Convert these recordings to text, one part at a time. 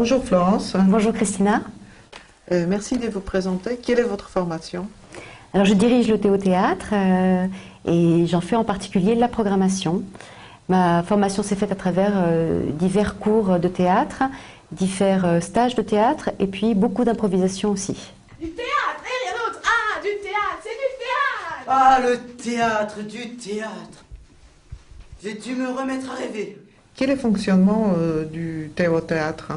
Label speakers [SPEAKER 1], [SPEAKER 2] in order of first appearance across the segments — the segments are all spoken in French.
[SPEAKER 1] Bonjour Florence.
[SPEAKER 2] Bonjour Christina.
[SPEAKER 1] Merci de vous présenter. Quelle est votre formation?
[SPEAKER 2] Alors je dirige le Théo Théâtre et j'en fais en particulier la programmation. Ma formation s'est faite à travers divers cours de théâtre, divers stages de théâtre et puis beaucoup d'improvisation aussi.
[SPEAKER 3] Du théâtre et rien d'autre. Ah, du théâtre, c'est du théâtre.
[SPEAKER 4] Ah, le théâtre, du théâtre. J'ai dû me remettre à rêver.
[SPEAKER 1] Quel est le fonctionnement du Théo Théâtre?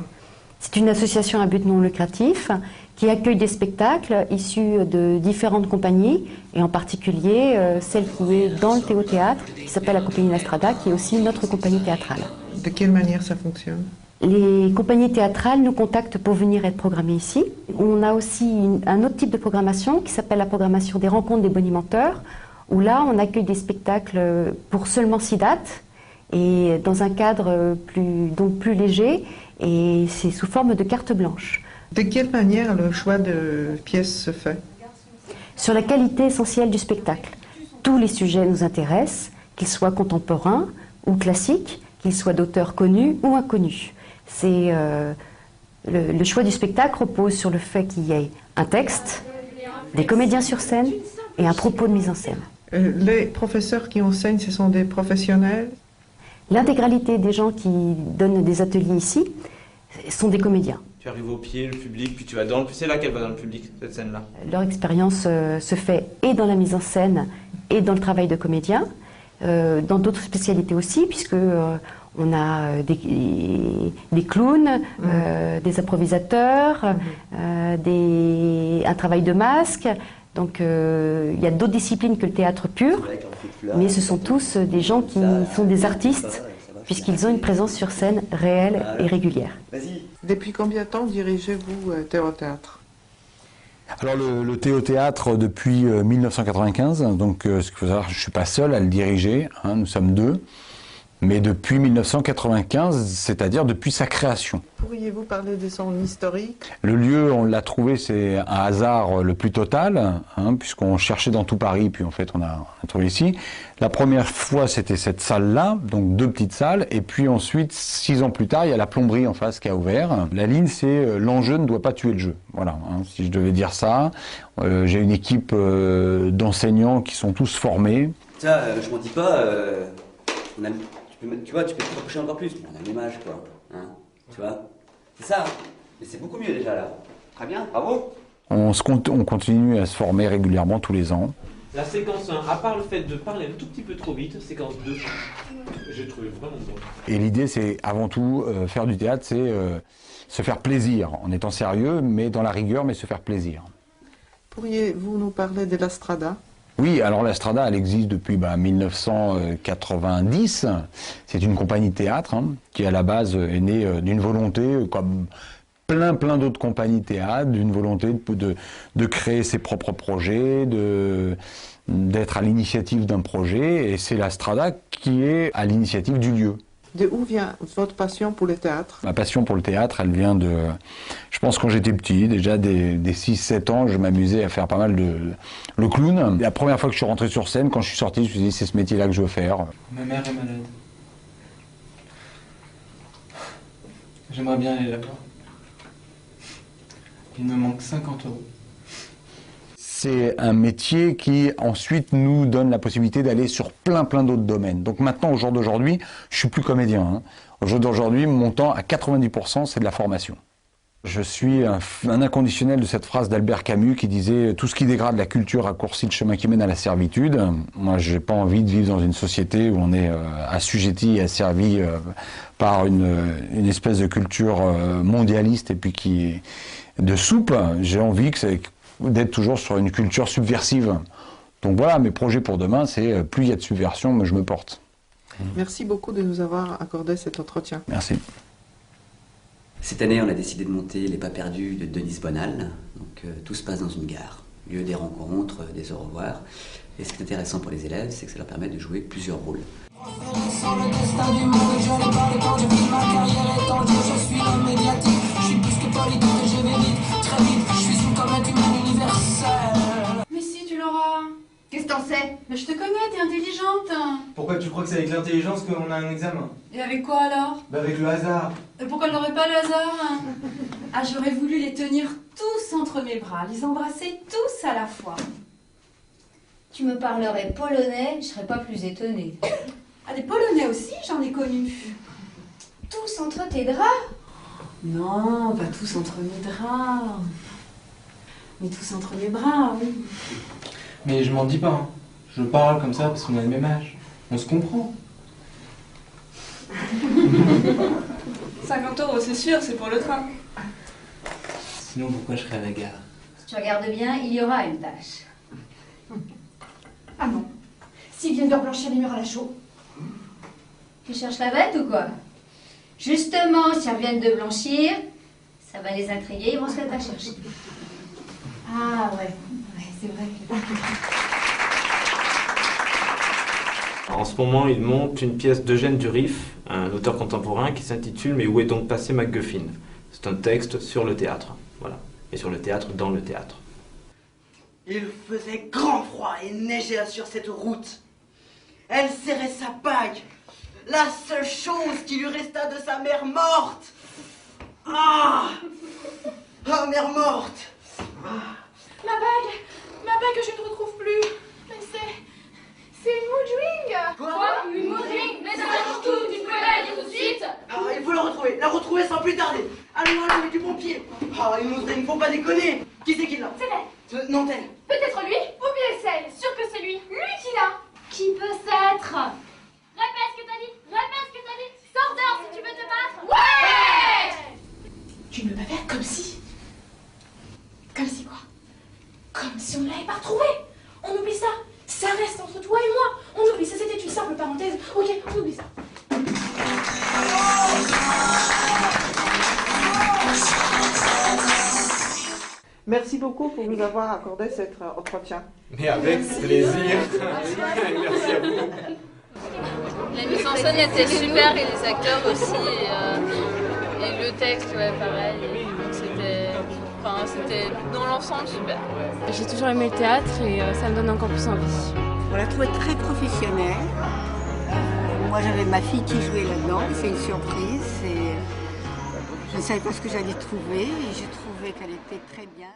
[SPEAKER 2] C'est une association à but non lucratif qui accueille des spectacles issus de différentes compagnies et en particulier celle qui est dans le Théo Théâtre, qui s'appelle la compagnie La Strada, qui est aussi notre compagnie théâtrale.
[SPEAKER 1] De quelle manière ça fonctionne?
[SPEAKER 2] Les compagnies théâtrales nous contactent pour venir être programmées ici. On a aussi un autre type de programmation qui s'appelle la programmation des rencontres des bonimenteurs, où là on accueille des spectacles pour seulement 6 dates et dans un cadre plus léger et c'est sous forme de carte blanche.
[SPEAKER 1] De quelle manière le choix de pièces se fait?
[SPEAKER 2] Sur la qualité essentielle du spectacle. Tous les sujets nous intéressent, qu'ils soient contemporains ou classiques, qu'ils soient d'auteurs connus ou inconnus. Le choix du spectacle repose sur le fait qu'il y ait un texte, des comédiens sur scène et un propos de mise en scène.
[SPEAKER 1] Les professeurs qui enseignent, ce sont des professionnels?
[SPEAKER 2] L'intégralité des gens qui donnent des ateliers ici sont des comédiens.
[SPEAKER 5] Tu arrives au pied, le public, puis tu vas dans le... C'est là qu'elle va dans le public, cette scène-là.
[SPEAKER 2] Leur expérience se fait et dans la mise en scène et dans le travail de comédien, dans d'autres spécialités aussi, puisque on a des clowns, des improvisateurs, un travail de masque. Donc il y a d'autres disciplines que le théâtre pur, mais ce sont tous des gens qui sont des artistes, puisqu'ils ont une présence sur scène réelle et régulière.
[SPEAKER 1] Depuis combien de temps dirigez-vous Théo Théâtre?
[SPEAKER 6] Alors le Théo Théâtre depuis 1995, donc ce qu'il faut savoir, je ne suis pas seul à le diriger, hein, nous sommes 2, mais depuis 1995, c'est-à-dire depuis sa création.
[SPEAKER 1] Pourriez-vous parler de son historique?
[SPEAKER 6] Le lieu, on l'a trouvé, c'est un hasard le plus total, hein, puisqu'on cherchait dans tout Paris, puis en fait on a trouvé ici. La première fois, c'était cette salle-là, donc 2 petites salles, et puis ensuite, 6 ans plus tard, il y a la plomberie en face qui a ouvert. La ligne, c'est l'enjeu ne doit pas tuer le jeu. Voilà, hein, si je devais dire ça. J'ai une équipe d'enseignants qui sont tous formés.
[SPEAKER 4] Ça, je m'en dis pas, tu vois, tu peux te rapprocher encore plus, mais on a le même âge, quoi. Hein, tu vois, c'est ça. Mais c'est beaucoup mieux déjà, là. Très bien, bravo. On
[SPEAKER 6] continue à se former régulièrement tous les ans.
[SPEAKER 5] La séquence 1, à part le fait de parler un tout petit peu trop vite, séquence 2, j'ai trouvé vraiment bon.
[SPEAKER 6] Et l'idée, c'est avant tout, faire du théâtre, c'est se faire plaisir, en étant sérieux, mais dans la rigueur, mais se faire plaisir.
[SPEAKER 1] Pourriez-vous nous parler de La Strada?
[SPEAKER 6] Oui, alors la Strada, elle existe depuis 1990. C'est une compagnie de théâtre hein, qui, à la base, est née d'une volonté, comme plein d'autres compagnies de théâtre, d'une volonté de créer ses propres projets, d'être à l'initiative d'un projet. Et c'est la Strada qui est à l'initiative du lieu.
[SPEAKER 1] De où vient votre passion pour le théâtre?
[SPEAKER 6] Ma passion pour le théâtre, elle vient de... Je pense quand j'étais petit, déjà des 6-7 ans, je m'amusais à faire pas mal le clown. La première fois que je suis rentré sur scène, quand je suis sorti, je me suis dit c'est ce métier-là que je veux faire.
[SPEAKER 7] Ma mère est malade. J'aimerais bien aller là-bas. Il me manque 50 €.
[SPEAKER 6] C'est un métier qui ensuite nous donne la possibilité d'aller sur plein d'autres domaines. Donc maintenant, au jour d'aujourd'hui, je suis plus comédien. Hein. Au jour d'aujourd'hui, mon temps à 90%, c'est de la formation. Je suis un inconditionnel de cette phrase d'Albert Camus qui disait « Tout ce qui dégrade la culture raccourcit le chemin qui mène à la servitude ». Moi, j'ai pas envie de vivre dans une société où on est assujetti et asservi par une espèce de culture mondialiste et puis de soupe. J'ai envie d'être toujours sur une culture subversive. Donc voilà, mes projets pour demain, c'est plus il y a de subversion, mais je me porte.
[SPEAKER 1] Merci beaucoup de nous avoir accordé cet entretien.
[SPEAKER 6] Merci.
[SPEAKER 4] Cette année, on a décidé de monter Les Pas Perdus de Denise Bonal. Donc tout se passe dans une gare, lieu des rencontres, des au revoir. Et ce qui est intéressant pour les élèves, c'est que ça leur permet de jouer plusieurs rôles.
[SPEAKER 8] Sans le destin du monde, je n'ai pas les temps, je vis ma carrière étendue, je suis l'homme médiatique, je suis plus que politique, je vais vite, très vite, je suis une comète humaine universelle.
[SPEAKER 3] Mais si, tu l'auras.
[SPEAKER 8] Qu'est-ce que t'en sais?
[SPEAKER 9] français.
[SPEAKER 3] Mais je te connais, t'es intelligente.
[SPEAKER 7] Pourquoi tu crois que c'est avec l'intelligence qu'on a un examen?
[SPEAKER 3] Et avec quoi alors?
[SPEAKER 7] Bah avec le hasard.
[SPEAKER 3] Et pourquoi elle n'aurait pas le hasard? Ah, j'aurais voulu les tenir tous entre mes bras, les embrasser tous à la fois.
[SPEAKER 9] Tu me parlerais polonais, je serais pas plus étonnée.
[SPEAKER 3] Ah, des Polonais aussi, j'en ai connu.
[SPEAKER 9] Tous entre tes draps?
[SPEAKER 3] Non, pas tous entre mes draps. Mais tous entre mes bras, oui.
[SPEAKER 7] Mais je m'en dis pas, hein. Je parle comme ça parce qu'on a le même âge. On se comprend.
[SPEAKER 3] 50 €, c'est sûr, c'est pour le train.
[SPEAKER 7] Sinon pourquoi je serais à la gare?
[SPEAKER 9] Si tu regardes bien, il y aura une tâche.
[SPEAKER 3] Ah non. S'ils viennent de reblanchir les murs à la chaux.
[SPEAKER 9] Tu cherches la bête ou quoi? Justement, si elles viennent de blanchir, ça va les intriguer, ils vont se mettre à chercher.
[SPEAKER 3] Ah ouais, c'est vrai que...
[SPEAKER 5] En ce moment, il monte une pièce d'Eugène Durif, un auteur contemporain qui s'intitule « Mais où est donc passé MacGuffin ?» C'est un texte sur le théâtre, voilà, et sur le théâtre dans le théâtre.
[SPEAKER 10] Il faisait grand froid et neigeait sur cette route. Elle serrait sa bague, la seule chose qui lui resta de sa mère morte. Ah! Ah, mère morte!
[SPEAKER 3] Ma bague, que je ne retrouve plus. Mais c'est une moodring.
[SPEAKER 10] Quoi?
[SPEAKER 3] Une moodring? Mais ça change tout, tu peux la dire tout de suite.
[SPEAKER 10] Ah, il faut la retrouver sans plus tarder. Allons, allons, du bon pied. Ah, une moudring, faut pas déconner. Qui c'est qui l'a?
[SPEAKER 3] C'est elle.
[SPEAKER 10] Non, elle.
[SPEAKER 3] Peut-être lui, ou bien c'est elle. Sûr que c'est lui. Lui qui l'a.
[SPEAKER 9] Qui peut s'être?
[SPEAKER 3] Répète ce que t'as dit. Répète ce que t'as dit. Sors dehors si tu veux te battre. Ouais! Tu me bavais comme si. Comme si quoi? Comme si on ne l'avait pas retrouvé. On oublie ça. Ça reste entre toi et moi. On oublie ça, c'était une simple parenthèse. Ok, on oublie ça.
[SPEAKER 1] Merci beaucoup pour nous avoir accordé cet entretien.
[SPEAKER 5] Mais avec plaisir. Merci à vous.
[SPEAKER 11] La mise en scène était super et les acteurs aussi. Et le texte, ouais, pareil. Donc c'était dans l'ensemble super.
[SPEAKER 12] J'ai toujours aimé le théâtre et ça me donne encore plus envie.
[SPEAKER 13] On l'a trouvé très professionnel. Moi j'avais ma fille qui jouait là-dedans, c'est une surprise. Je ne savais pas ce que j'allais trouver et j'ai trouvé qu'elle était très bien.